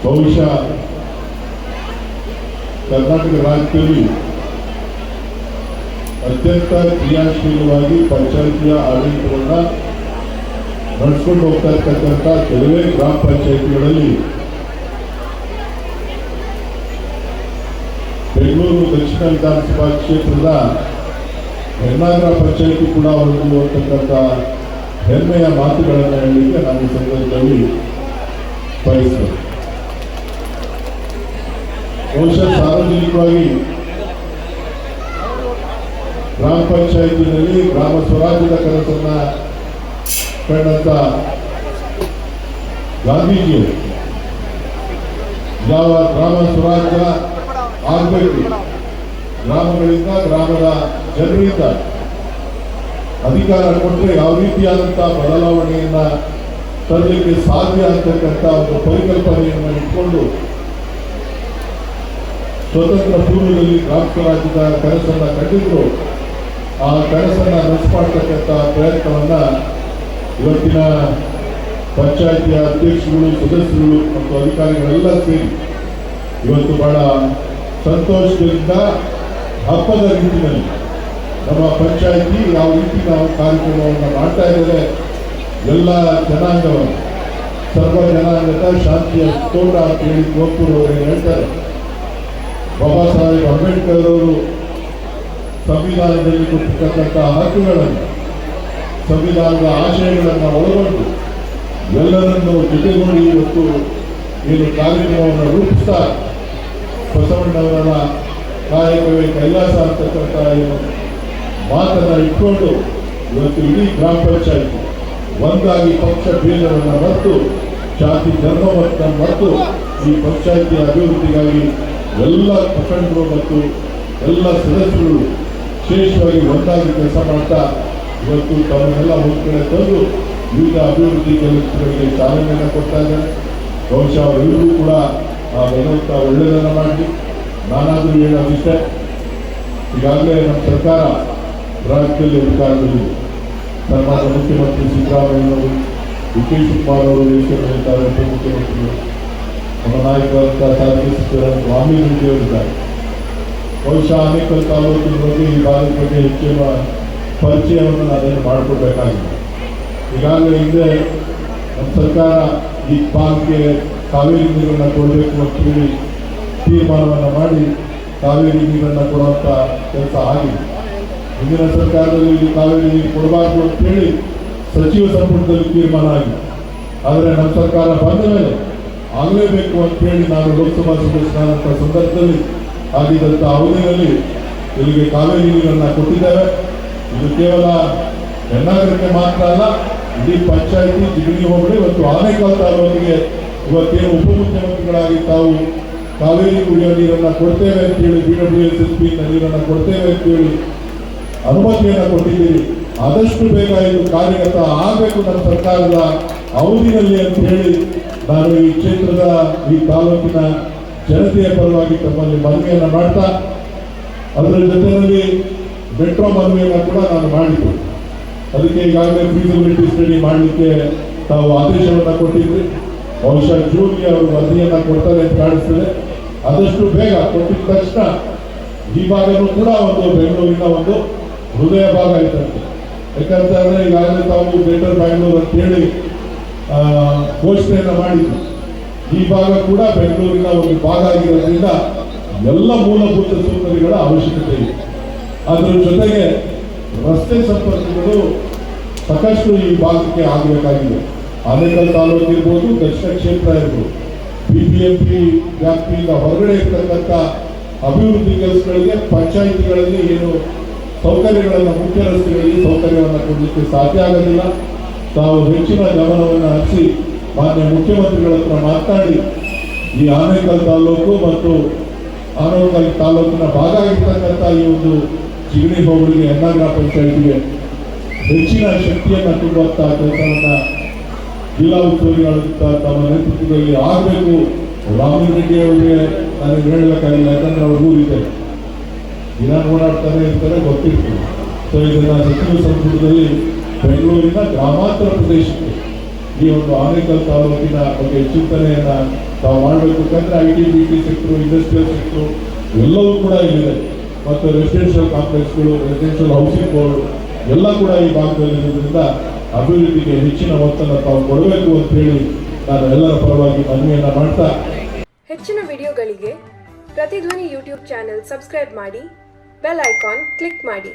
ಬಹುಶಃ ಕರ್ನಾಟಕ ರಾಜ್ಯದಲ್ಲಿ ಅತ್ಯಂತ ಕ್ರಿಯಾಶೀಲವಾಗಿ ಪಂಚಾಯಿತಿಯ ಆಡಳಿತವನ್ನು ನಡೆಸ್ಕೊಂಡು ಹೋಗ್ತಾ ಇರ್ತಕ್ಕಂಥ ಕೆಲವೇ ಗ್ರಾಮ ಪಂಚಾಯಿತಿಗಳಲ್ಲಿ ಬೆಂಗಳೂರು ದಕ್ಷಿಣ ವಿಧಾನಸಭಾ ಕ್ಷೇತ್ರದ ಹೆಣ್ಣಾಗರ ಪಂಚಾಯಿತಿ ಕೂಡ ಒಂದು ಅಂತಕ್ಕಂಥ ಹೆಮ್ಮೆಯ ಮಾತುಗಳನ್ನು ಹೇಳಲಿಕ್ಕೆ ನಾವು ಈ ಸಂದರ್ಭದಲ್ಲಿ ಬಯಸ್ತೇವೆ. ಬಹುಶಃ ಸಾರ್ವಜನಿಕವಾಗಿ ಗ್ರಾಮ ಪಂಚಾಯಿತಿನಲ್ಲಿ ಗ್ರಾಮ ಸ್ವರಾಜ್ಯದ ಕನಸನ್ನ ಕಂಡಂತ ಗಾಂಧೀಜಿಯವರು ಯಾವ ಗ್ರಾಮ ಸ್ವರಾಜ್ಯ ಆಗಬೇಕು, ಗ್ರಾಮಗಳಿಂದ ಗ್ರಾಮದ ಜನರಿಂದ ಅಧಿಕಾರ ಕೊಟ್ಟರೆ ಯಾವ ರೀತಿಯಾದಂತಹ ಬದಲಾವಣೆಯನ್ನ ತರಲಿಕ್ಕೆ ಸಾಧ್ಯ ಅಂತಕ್ಕಂಥ ಒಂದು ಪರಿಕಲ್ಪನೆಯನ್ನು ಇಟ್ಕೊಂಡು ಸ್ವತಂತ್ರ ಪೂರ್ವದಲ್ಲಿ ಗ್ರಾಮ ಸ್ವರಾಜ್ಯದ ಕನಸನ್ನ ಕಂಡಿದ್ರು. ಆ ಕನಸನ್ನ ನಡೆಸಿಕೊಡ್ತಕ್ಕಂಥ ಪ್ರಯತ್ನವನ್ನ ಇವತ್ತಿನ ಪಂಚಾಯಿತಿಯ ಅಧ್ಯಕ್ಷರುಗಳು, ಸದಸ್ಯರುಗಳು ಮತ್ತು ಅಧಿಕಾರಿಗಳೆಲ್ಲ ಸೇರಿ ಇವತ್ತು ಬಹಳ ಸಂತೋಷದಿಂದ ಹಬ್ಬದ ರೀತಿಯಲ್ಲಿ ನಮ್ಮ ಪಂಚಾಯಿತಿ ಯಾವ ರೀತಿ ನಾವು ಕಾರ್ಯಕ್ರಮವನ್ನು ಮಾಡ್ತಾ ಇದ್ದೇವೆ, ಎಲ್ಲ ಜನಾಂಗವನ್ನು ಸರ್ವ ಜನಾಂಗದ ಶಾಂತಿಯ ತೋಟ ಅಂತ ಹೇಳಿ ಕುವೆಂಪುರವರು ಹೇಳ್ತಾರೆ. ಬಾಬಾ ಸಾಹೇಬ್ ಅಂಬೇಡ್ಕರ್ ಅವರು ಸಂವಿಧಾನದಲ್ಲಿ ಕೊಟ್ಟಿರ್ತಕ್ಕಂಥ ಹಕ್ಕುಗಳನ್ನು, ಸಂವಿಧಾನದ ಆಶಯಗಳನ್ನು ಒಳಗೊಂಡು ಎಲ್ಲರನ್ನು ಜೊತೆಗೂಡಿ ಇವತ್ತು ಏನು ಕಾರ್ಯಕ್ರಮವನ್ನು ರೂಪಿಸ್ತಾ ಬಸವಣ್ಣವರ ಕಾಯಕವೇ ಕೈಲಾಸ ಅಂತಕ್ಕಂಥ ಏನು ಮಾತನ್ನು ಇಟ್ಕೊಂಡು ಇವತ್ತು ಇಡೀ ಗ್ರಾಮ ಪಂಚಾಯಿತಿ ಒಂದಾಗಿ ಪಕ್ಷ ಭೇದವನ್ನು ಮರೆತು ಜಾತಿ ಧರ್ಮವನ್ನು ಮರೆತು ಈ ಪಂಚಾಯಿತಿಯ ಅಭಿವೃದ್ಧಿಗಾಗಿ ಎಲ್ಲ ಮುಖಂಡರು ಮತ್ತು ಎಲ್ಲ ಸದಸ್ಯರು ವಿಶೇಷವಾಗಿ ಒಂದಾಗಿ ಕೆಲಸ ಮಾಡ್ತಾ ಇವತ್ತು ತಮ್ಮನ್ನೆಲ್ಲ ಒಂದು ಕಡೆ ತಂದು ವಿವಿಧ ಅಭಿವೃದ್ಧಿ ಕೆಲಸಗಳಿಗೆ ಚಾಲನೆಯನ್ನು ಕೊಡ್ತಾ ಇದ್ದಾರೆ. ಬಹುಶಃ ಅವರೆಲ್ಲರೂ ಕೂಡ ಆ ಭಗವಂತ ಒಳ್ಳೆಯದನ್ನು ಮಾಡಲಿ. ನಾನಾದರೂ ಹೇಳೋದಿಷ್ಟೇ, ಈಗಾಗಲೇ ನಮ್ಮ ಸರ್ಕಾರ ರಾಜ್ಯದಲ್ಲಿ ಅಧಿಕಾರದಲ್ಲಿ ಸನ್ಮಾನ್ಯ ಮುಖ್ಯಮಂತ್ರಿ ಸಿದ್ದರಾಮಯ್ಯನವರು, ಡಿ.ಕೆ. ಶಿವಕುಮಾರ್ ಅವರು ದೇಶದಲ್ಲಿದ್ದಾರೆ, ಉಪಮುಖ್ಯಮಂತ್ರಿಗಳು, ನಮ್ಮ ನಾಯಕರಂತ ಸಾರಿಗೆ ಸಚಿವರ ಸ್ವಾಮಿ ಅವರಿದ್ದಾರೆ. ಬಹುಶಃ ಆನೇಕಲ್ ತಾಲೂಕಿನ ಬಗ್ಗೆ ಈ ಭಾಗದ ಬಗ್ಗೆ ಹೆಚ್ಚಿನ ಪರಿಚಯವನ್ನು ನಾವೇನು ಮಾಡಿಕೊಡ್ಬೇಕಾಗಿದೆ. ಈಗಾಗಲೇ ಹಿಂದೆ ನಮ್ಮ ಸರ್ಕಾರ ಈ ಭಾಗಕ್ಕೆ ಕಾವೇರಿ ನೀರನ್ನು ಕೊಡಬೇಕು ಅಂತ ಹೇಳಿ ತೀರ್ಮಾನವನ್ನು ಮಾಡಿ ಕಾವೇರಿ ನೀರನ್ನು ಕೊಡುವಂಥ ಕೆಲಸ ಆಗಿದೆ. ಹಿಂದಿನ ಸರ್ಕಾರದಲ್ಲಿ ಇಲ್ಲಿ ಕಾವೇರಿ ನೀರು ಕೊಡಬಾರ್ದು ಅಂತ ಹೇಳಿ ಸಚಿವ ಸಂಪುಟದಲ್ಲಿ ತೀರ್ಮಾನ ಆಗಿದೆ. ಆದರೆ ನಮ್ಮ ಸರ್ಕಾರ ಬಂದ ಮೇಲೆ ಆಗಲೇಬೇಕು ಅಂತ ಹೇಳಿ ನಾನು ಲೋಕಸಭಾ ಸದಸ್ಯರಾದಂಥ ಸಂದರ್ಭದಲ್ಲಿ ಆಗಿದ್ದಂಥ ಅವಧಿಯಲ್ಲಿ ಇಲ್ಲಿಗೆ ಕಾವೇರಿ ನೀರನ್ನು ಕೊಟ್ಟಿದ್ದೇವೆ. ಇದು ಕೇವಲ ಹೆಣ್ಣಾಗರಕ್ಕೆ ಮಾತ್ರ ಅಲ್ಲ, ಇಡೀ ಪಂಚಾಯಿತಿ ಜಿಗಣಿ ಹೋಬಳಿ ಮತ್ತು ಆನೇಕಲ್ ತಾಲೂಕಿಗೆ ಇವತ್ತೇನು ಉಪಮುಖ್ಯಮಂತ್ರಿಗಳಾಗಿ ತಾವು ಕಾವೇರಿ ಕುಡಿಯೋ ನೀರನ್ನು ಕೊಡ್ತೇವೆ ಅಂತೇಳಿ, BWSSP ನೀರನ್ನು ಕೊಡ್ತೇವೆ ಅಂತೇಳಿ ಅನುಮತಿಯನ್ನು ಕೊಟ್ಟಿದ್ದೀರಿ. ಆದಷ್ಟು ಬೇಗ ಇದು ಕಾರ್ಯಗತ ಆಗಬೇಕು ನಮ್ಮ ಸರ್ಕಾರದ ಅವಧಿಯಲ್ಲಿ ಅಂತ ಹೇಳಿ ನಾನು ಈ ಕ್ಷೇತ್ರದ ಈ ತಾಲೂಕಿನ ಜನತೆಯ ಪರವಾಗಿ ತಮ್ಮಲ್ಲಿ ಮನವಿಯನ್ನು ಮಾಡ್ತಾ, ಅದರ ಜೊತೆಯಲ್ಲಿ ಮೆಟ್ರೋ ಮನವಿಯನ್ನು ಕೂಡ ನಾನು ಮಾಡಿದ್ದು. ಅದಕ್ಕೆ ಈಗಾಗಲೇ ಫೀಸಿಬಿಲಿಟಿ ಸ್ಟಡಿ ಮಾಡಲಿಕ್ಕೆ ತಾವು ಆದೇಶವನ್ನು ಕೊಟ್ಟಿದ್ರಿ. ಬಹುಶಃ ಜೂನ್ಗೆ ಅವರು ವರದಿಯನ್ನು ಕೊಡ್ತಾರೆ ಅಂತ ಕಾಣಿಸ್ತದೆ. ಆದಷ್ಟು ಬೇಗ ಕೊಟ್ಟಿದ ತಕ್ಷಣ ಈ ಭಾಗನೂ ಕೂಡ ಒಂದು ಬೆಂಗಳೂರಿನ ಒಂದು ಹೃದಯ ಭಾಗ ಇರ್ತದೆ. ಯಾಕಂತಂದ್ರೆ ಈಗಾಗಲೇ ತಾವು ಗ್ರೇಟರ್ ಬ್ಯಾಂಗ್ಳೂರ್ ಅಂತ ಹೇಳಿ ಘೋಷಣೆಯನ್ನು ಮಾಡಿದ್ರು. ಈ ಭಾಗ ಕೂಡ ಬೆಂಗಳೂರಿನ ಒಂದು ಭಾಗ ಆಗಿರೋದ್ರಿಂದ ಎಲ್ಲ ಮೂಲಭೂತ ಸೌಕರ್ಯಗಳ ಅವಶ್ಯಕತೆ ಇದೆ. ಅದರ ಜೊತೆಗೆ ರಸ್ತೆ ಸಂಪರ್ಕಗಳು ಸಾಕಷ್ಟು ಈ ಭಾಗಕ್ಕೆ ಆಗಬೇಕಾಗಿದೆ. ಆನೇಕಲ್ ತಾಲೂಕು ಇರ್ಬೋದು, ದಕ್ಷಿಣ ಕ್ಷೇತ್ರ ಇರ್ಬೋದು, BBMP ವ್ಯಾಪ್ತಿಯಿಂದ ಹೊರಗಡೆ ಇರ್ತಕ್ಕಂಥ ಅಭಿವೃದ್ಧಿ ಕೆಲಸಗಳಿಗೆ ಪಂಚಾಯಿತಿಗಳಲ್ಲಿ ಏನು ಸೌಕರ್ಯಗಳನ್ನು, ಮುಖ್ಯ ರಸ್ತೆಗಳಿಗೆ ಸೌಕರ್ಯವನ್ನು ಕೊಡಲಿಕ್ಕೆ ಸಾಧ್ಯ ಆಗೋದಿಲ್ಲ. ತಾವು ಹೆಚ್ಚಿನ ಗಮನವನ್ನು ಹರಿಸಿ ಮಾನ್ಯ ಮುಖ್ಯಮಂತ್ರಿಗಳ ಹತ್ರ ಮಾತನಾಡಿ ಈ ಆನೇಕಲ್ ತಾಲೂಕು ಮತ್ತು ಆನೇಕಲ್ ತಾಲೂಕಿನ ಭಾಗ ಆಗಿರ್ತಕ್ಕಂಥ ಈ ಒಂದು ಜಿಗಣಿ ಹೋಬಳಿಗೆ ಹೆಣ್ಣಾಗರ ಪಂಚಾಯಿತಿಗೆ ಹೆಚ್ಚಿನ ಶಕ್ತಿಯನ್ನು ತುಂಬುವಂಥ ಕೆಲಸವನ್ನು ಜಿಲ್ಲಾ ಉಸ್ತುವಾರಿಗಳಂತ ತಮ್ಮ ನೇತೃತ್ವದಲ್ಲಿ ಆಗಬೇಕು. ರಾಮಲಿಂಗ ರೆಡ್ಡಿ ಅವರಿಗೆ ನನಗೆ ಹೇಳಬೇಕಾಗಿಲ್ಲ, ಯಾಕಂದ್ರೆ ಅವ್ರ ಊರಿದೆ, ದಿನ ಓಡಾಡ್ತಾನೆ ಇರ್ತಾರೆ, ಗೊತ್ತಿರ್ತದೆ. ಸೊ ಇದನ್ನು ಸಚಿವ ಸಂಪುಟದಲ್ಲಿ ಬೆಂಗಳೂರಿನ ಗ್ರಾಮಾಂತರ ಪ್ರದೇಶಕ್ಕೆ ಈ ಒಂದು ಆನೇಕಲ್ ತಾಲೂಕಿನ ಬಗ್ಗೆ ಚಿಂತನೆಯನ್ನು ತಾವು ಮಾಡಬೇಕು. ಯಾಕಂದರೆ I T B T sector, industrial sector ಎಲ್ಲವೂ ಕೂಡ ಇಲ್ಲಿದೆ. ಮತ್ತು ರೆಸಿಡೆನ್ಷಿಯಲ್ ಕಾಂಪ್ಲೆಕ್ಸ್ಗಳು, ರೆಸಿಡೆನ್ಷಿಯಲ್ ಹೌಸಿಂಗ್ ಬೋರ್ಡ್ ಎಲ್ಲ ಕೂಡ ಈ ಭಾಗದಲ್ಲಿರೋದ್ರಿಂದ ಅಭಿವೃದ್ಧಿಗೆ ಹೆಚ್ಚಿನ ಒತ್ತನ್ನು ತಾವು ಕೊಡಬೇಕು ಅಂತ ಹೇಳಿ ನಾನು ಎಲ್ಲರ ಪರವಾಗಿ ಮನವಿಯನ್ನು ಮಾಡ್ತಾ, ಹೆಚ್ಚಿನ ವಿಡಿಯೋಗಳಿಗೆ ಪ್ರತಿಧ್ವನಿ ಯೂಟ್ಯೂಬ್ ಚಾನೆಲ್ ಸಬ್ಸ್ಕ್ರೈಬ್ ಮಾಡಿ, ಬೆಲ್ ಐಕಾನ್ ಕ್ಲಿಕ್ ಮಾಡಿ.